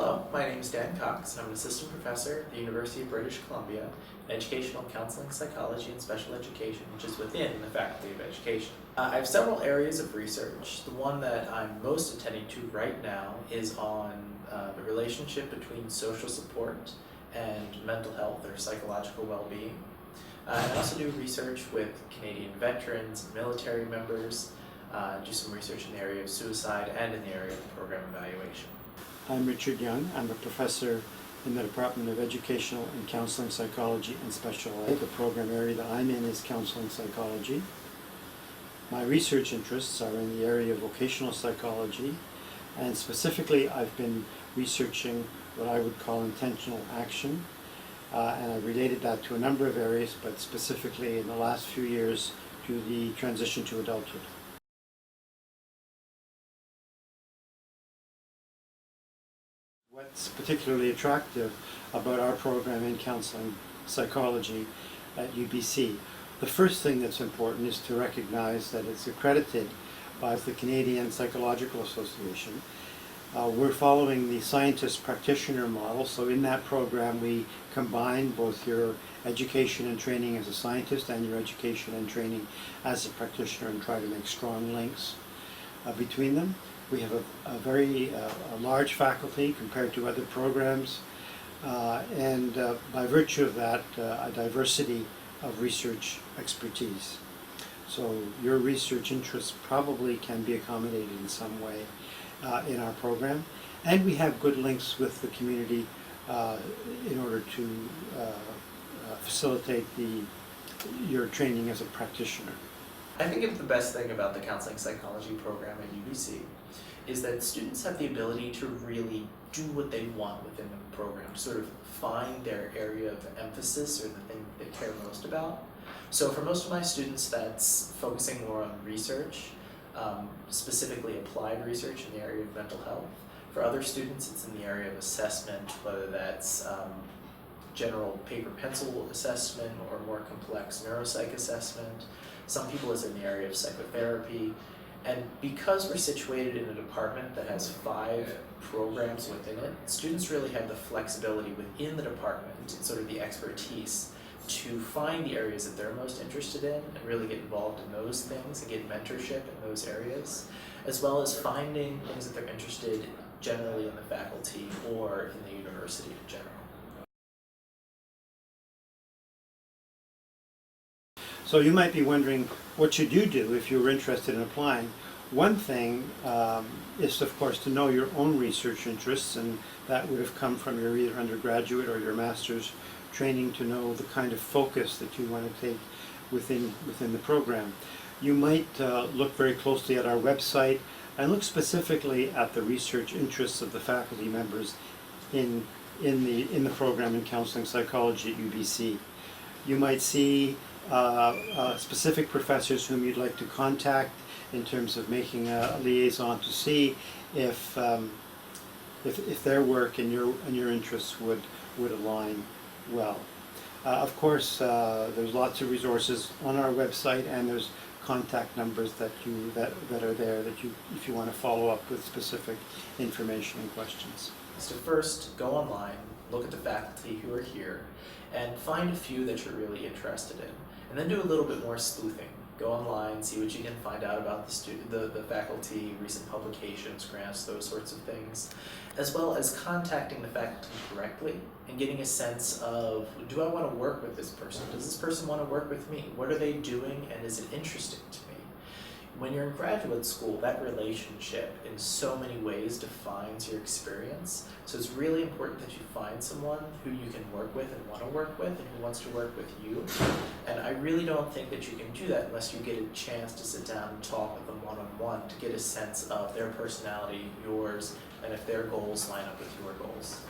Hello, my name is Dan Cox, and I'm an assistant professor at the University of British Columbia in Educational Counseling Psychology and Special Education, which is within the Faculty of Education. I have several areas of research. The one that I'm most attending to right now is on the relationship between social support and mental health or psychological well-being. I also do research with Canadian veterans, military members, do some research in the area of suicide and in the area of program evaluation. I'm Richard Young. I'm a professor in the Department of Educational and Counseling Psychology and Special Ed. The program area that I'm in is Counseling Psychology. My research interests are in the area of vocational psychology, and specifically I've been researching what I would call intentional action, and I've related that to a number of areas, but specifically in the last few years to the transition to adulthood. What's particularly attractive about our program in counseling psychology at UBC? The first thing that's important is to recognize that it's accredited by the Canadian Psychological Association. We're following the scientist practitioner model, so in that program we combine both your education and training as a scientist and your education and training as a practitioner and try to make strong links between them. We have a very large faculty compared to other programs, and by virtue of that, a diversity of research expertise. So your research interests probably can be accommodated in some way in our program, and we have good links with the community in order to facilitate your training as a practitioner. I think the best thing about the Counseling Psychology program at UBC is that students have the ability to really do what they want within the program, sort of find their area of emphasis or the thing they care most about. So for most of my students, that's focusing more on research, specifically applied research in the area of mental health. For other students, it's in the area of assessment, whether that's general paper-pencil assessment or more complex neuropsych assessment. Some people it's in the area of psychotherapy. And because we're situated in a department that has 5 programs within it, students really have the flexibility within the department, sort of the expertise, to find the areas that they're most interested in and really get involved in those things and get mentorship in those areas, as well as finding things that they're interested in generally in the faculty or in the university in general. So you might be wondering, what should you do if you were interested in applying? One thing is, of course, to know your own research interests, and that would have come from your either undergraduate or your master's training to know the kind of focus that you want to take within the program. You might look very closely at our website and look specifically at the research interests of the faculty members in the program in Counseling Psychology at UBC. You might see specific professors whom you'd like to contact in terms of making a liaison to see if their work and your interests would align well. Of course, there's lots of resources on our website, and there's contact numbers that are there that if you want to follow up with specific information and questions. So first, go online, look at the faculty who are here, and find a few that you're really interested in. And then do a little bit more sleuthing. Go online, see what you can find out about the faculty, recent publications, grants, those sorts of things, as well as contacting the faculty directly and getting a sense of, do I want to work with this person? Does this person want to work with me? What are they doing, and is it interesting to me? When you're in graduate school, that relationship in so many ways defines your experience. So it's really important that you find someone who you can work with and want to work with and who wants to work with you. And I really don't think that you can do that unless you get a chance to sit down and talk with them one-on-one to get a sense of their personality, yours, and if their goals line up with your goals.